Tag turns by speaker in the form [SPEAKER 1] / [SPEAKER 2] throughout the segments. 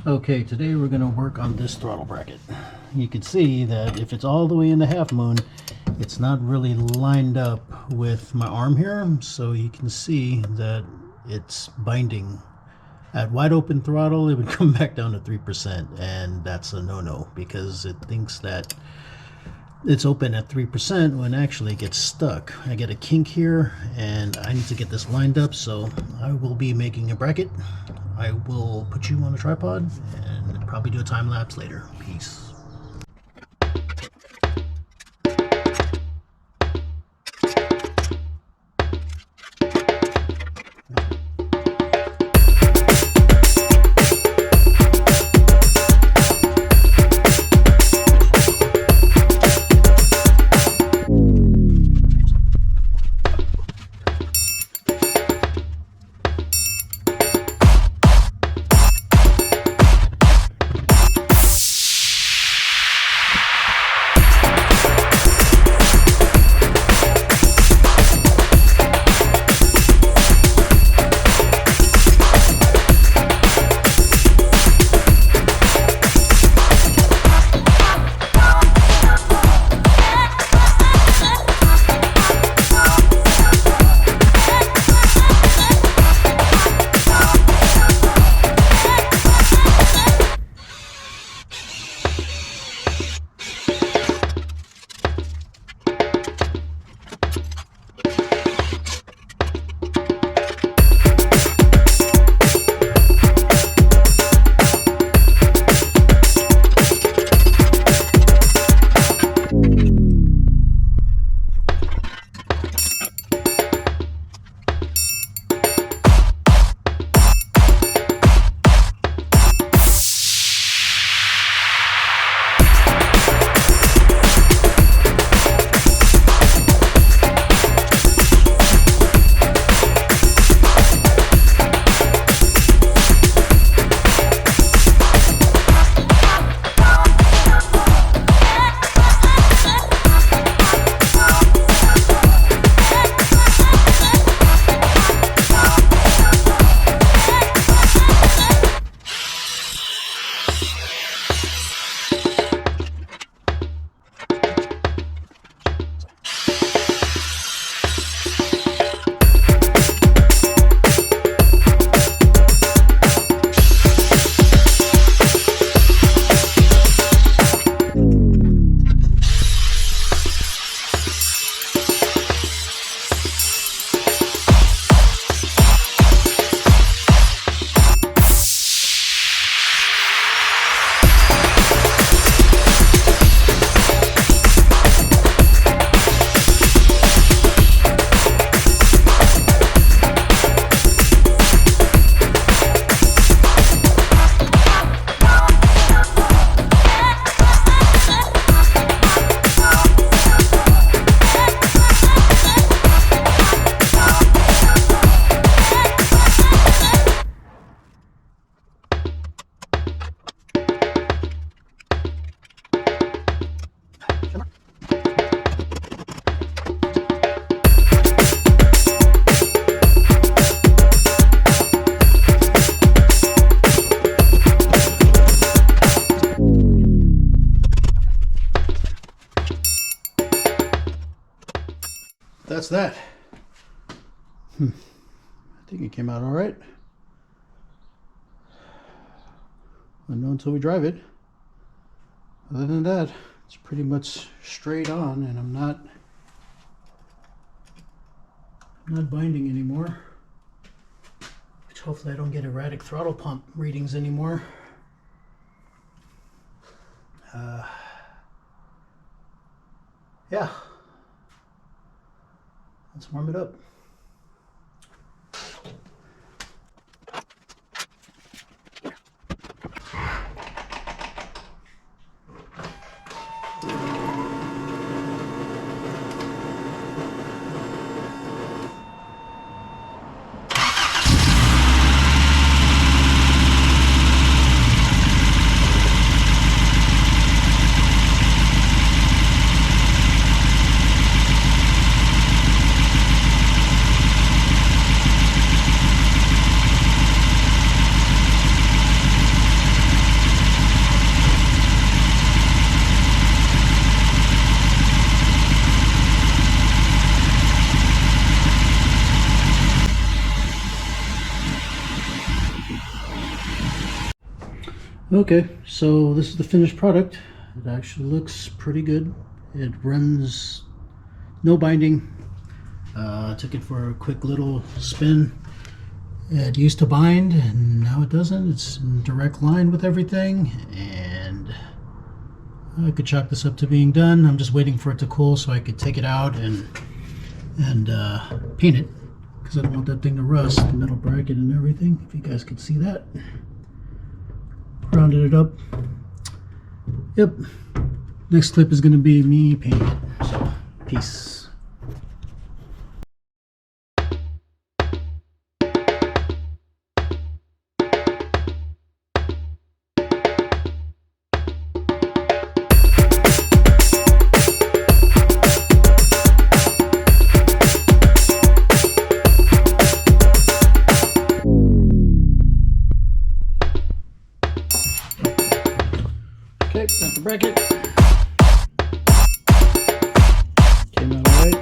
[SPEAKER 1] Okay, today we're going to work on this throttle bracket. You can see that if it's all the way in the half moon, it's not really lined up with my arm here, so you can see that it's binding. At wide open throttle, it would come back down to 3%, and that's a no-no because it thinks that it's open at 3% when actually it gets stuck. I get a kink here and I need to get this lined up, so I will be making a bracket. I will put you on a tripod and probably do a time lapse later. Peace. That's that. I think it came out all right. I know until we drive it. Other than that, it's pretty much straight on, and I'm not binding anymore. Which hopefully I don't get erratic throttle pump readings anymore. Yeah. Let's warm it up. Okay, so this is the finished product. It actually looks pretty good. It runs no binding. Took it for a quick little spin. It used to bind and now it doesn't. It's in direct line with everything, and I could chalk this up to being done. I'm just waiting for it to cool so I could take it out and paint it, because I don't want that thing to rust, the metal bracket and everything, if you guys could see that. Rounded it up. Yep. Next clip is going to be me painting it. So, peace. Okay, got the bracket. Came out all right.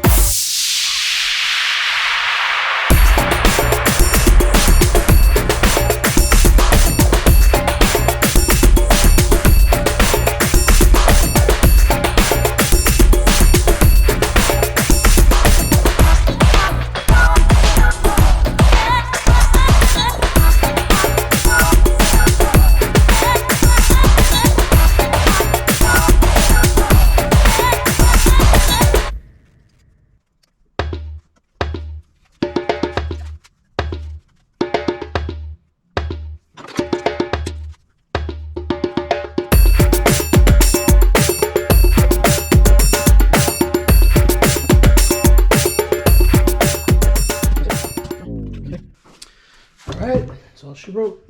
[SPEAKER 1] Alright, that's all she wrote.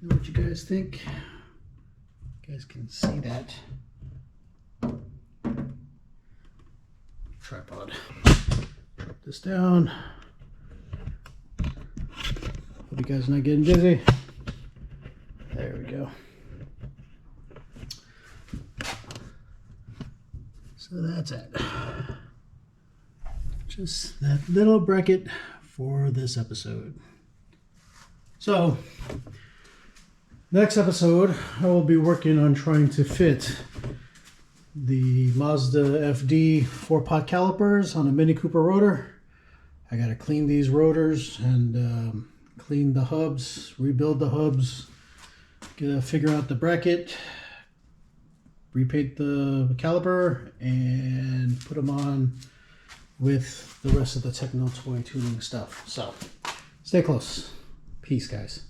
[SPEAKER 1] Know what you guys think? You guys can see that. Tripod. Drop this down. Hope you guys are not getting dizzy. There we go. So that's it. Just that little bracket for this episode. So, next episode, I will be working on trying to fit the Mazda FD 4-pot calipers on a Mini Cooper rotor. I gotta clean these rotors and clean the hubs, rebuild the hubs, figure out the bracket, repaint the caliper, and put them on with the rest of the Techno Toy tuning stuff. So, stay close. Peace, guys.